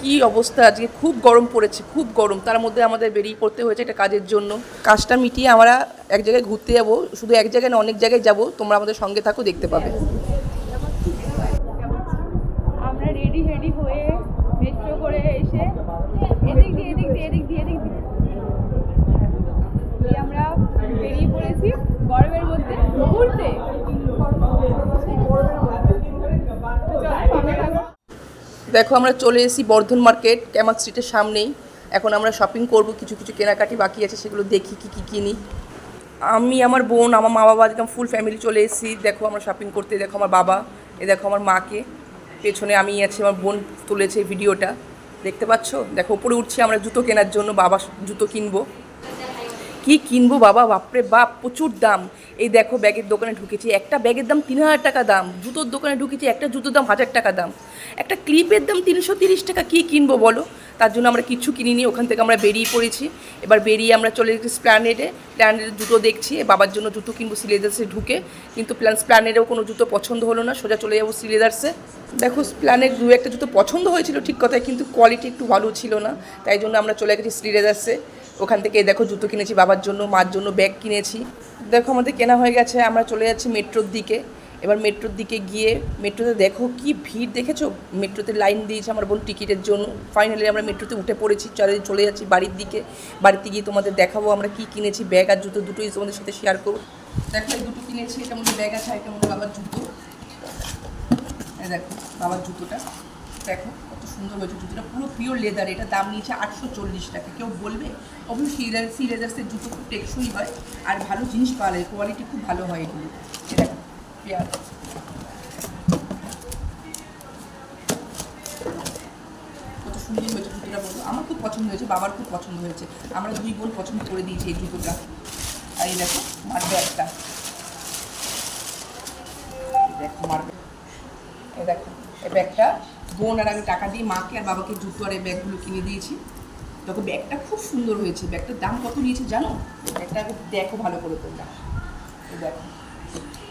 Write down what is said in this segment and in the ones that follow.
কি অবস্থা, আজকে খুব গরম পড়েছে, খুব গরম। তার মধ্যে আমাদের বেরিয়ে পড়তে হয়েছে একটা কাজের জন্য। কাজটা মিটিয়ে আমরা এক জায়গায় ঘুরতে যাব। শুধু এক জায়গায় না, অনেক জায়গায় যাব। তোমরা আমাদের সঙ্গে থাকো, দেখতে পাবে। আমরা রেডি রেডি হয়ে মেট্রো করে এসে এদিক দিয়ে এদিক দিয়ে এদিক দিয়ে এদিক দিয়ে আমরা বেরিয়ে পড়েছি গরমের মধ্যে ঘুরতে। দেখো, আমরা চলে এসেছি বর্ধন মার্কেট, ক্যামাক স্ট্রিটের সামনেই। এখন আমরা শপিং করব, কিছু কিছু কেনাকাটি বাকি আছে, সেগুলো দেখি কী কী কিনি। আমি, আমার বোন, আমার মা বাবা একদম ফুল ফ্যামিলি চলে এসেছি। দেখো আমরা শপিং করতে। দেখো আমার বাবা, দেখো আমার মাকে, পেছনে আমি আছি, আমার বোন তুলেছে ভিডিওটা, দেখতে পাচ্ছ। দেখো উপরে উঠছি আমরা জুতো কেনার জন্য, বাবা জুতো কিনবো। কি কিনবো বাবা, বাপরে বাপ, প্রচুর দাম। এই দেখো ব্যাগের দোকানে ঢুকেছি, একটা ব্যাগের দাম 3000 টাকা দাম। জুতোর দোকানে ঢুকেছি, একটা জুতোর দাম 1000 টাকা দাম। একটা ক্লিপের দাম 330 টাকা। কী কিনবো বলো? তার জন্য আমরা কিছু কিনিনি, ওখান থেকে আমরা বেরিয়ে পড়েছি। এবার বেরিয়ে আমরা চলে গেছি স্প্ল্যানেডে। স্প্ল্যানেডে জুতো দেখছি, বাবার জন্য জুতো কিনবো সিলেদার্সে ঢুকে। কিন্তু স্প্ল্যানেডেও কোনো জুতো পছন্দ হলো না, সোজা চলে যাবো সিলেদার্সে। দেখো স্প্ল্যানেড দু একটা জুতো পছন্দ হয়েছিল ঠিক কথায়, কিন্তু কোয়ালিটি একটু ভালো ছিল না, তাই জন্য আমরা চলে গেছি সিলেদার্সে। ওখান থেকে দেখো জুতো কিনেছি বাবার জন্য, মার জন্য ব্যাগ কিনেছি। দেখো আমাদের কেনা হয়ে গেছে, আমরা চলে যাচ্ছি মেট্রোর দিকে। এবার মেট্রোর দিকে গিয়ে মেট্রোতে দেখো কি ভিড়, দেখেছো? মেট্রোতে লাইন দিয়েছে আমার বোন টিকিটের জন্য। ফাইনালি আমরা মেট্রোতে উঠে পড়েছি, চলে যাচ্ছি বাড়ির দিকে। বাড়িতে গিয়ে তোমাদের দেখাবো আমরা কি কিনেছি। ব্যাগ আর জুতো দুটোই তোমাদের সাথে শেয়ার করবো। দেখো এই দুটো কিনেছি, এটার মধ্যে ব্যাগ আছে, এটার মধ্যে বাবার জুতো। দেখো বাবার জুতোটা, দেখো কত সুন্দর হয়েছে জুতোটা, পুরো পিওর লেদার। এটা দাম নিয়েছে 840 টাকা। কেউ বলবে? অবশ্যই সি লেদার্সের জুতো খুব টেকসই হয় আর ভালো জিনিস পাওয়া যায়, কোয়ালিটি খুব ভালো হয় এগুলো। দেখো পেয়ার, কত সুন্দর হয়েছে জুতোটা বলবো। আমার খুব পছন্দ হয়েছে, বাবার খুব পছন্দ হয়েছে। আমরা দুই বোন পছন্দ করে দিয়েছি এই জুতোটা। আর এই দেখো মার ব্যাগটা, দেখো মার ব্যাগ, এই দেখো এই ব্যাগটা বোন আর আমি টাকা দিয়ে মাকে আর বাবাকে জুতো আর এই ব্যাগগুলো কিনে দিয়েছি। দেখো ব্যাগটা খুব সুন্দর হয়েছে। ব্যাগটার দাম কত নিয়েছে জানো? ব্যাগটা দেখো ভালো করে তোমরা, এই দেখো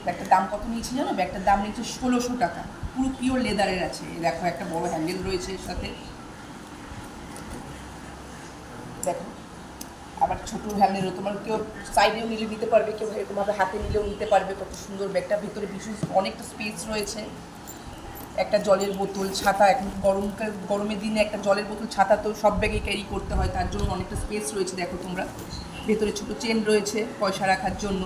ব্যাগটার দাম কত নিয়েছে জানো? ব্যাগটার দাম নিয়েছে 1600 টাকা। পুরো পিওর লেদারের আছে। এই দেখো একটা বড় হ্যান্ডেল রয়েছে এর সাথে, দেখো আবার ছোটো হ্যান্ডেলও, তোমার কেউ সাইডেও নিলে নিতে পারবে, কেউ এরকমভাবে হাতে নিলেও নিতে পারবে। কত সুন্দর ব্যাগটা, ভিতরে বিশেষ অনেকটা স্পেস রয়েছে। একটা জলের বোতল, ছাতা, এখন গরমের দিনে একটা জলের বোতল, ছাতা তো সব ব্যাগে ক্যারি করতে হয়, তার জন্য অনেকটা স্পেস রয়েছে। দেখো তোমরা ভেতরে ছোটো চেন রয়েছে পয়সা রাখার জন্য,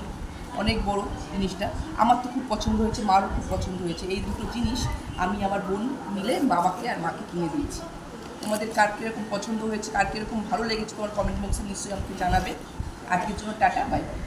অনেক বড় জিনিসটা। আমার তো খুব পছন্দ হয়েছে, মারও খুব পছন্দ হয়েছে। এই দুটো জিনিস আমি আমার বোন মিলে বাবাকে আর মাকে কিনে দিয়েছি। তোমাদের কার কীরকম পছন্দ হয়েছে, কার কীরকম ভালো লেগেছে, তোমার কমেন্ট বক্সে নিশ্চয়ই আমাকে জানাবে। আজকের জন্য টাটা, বাই বাই।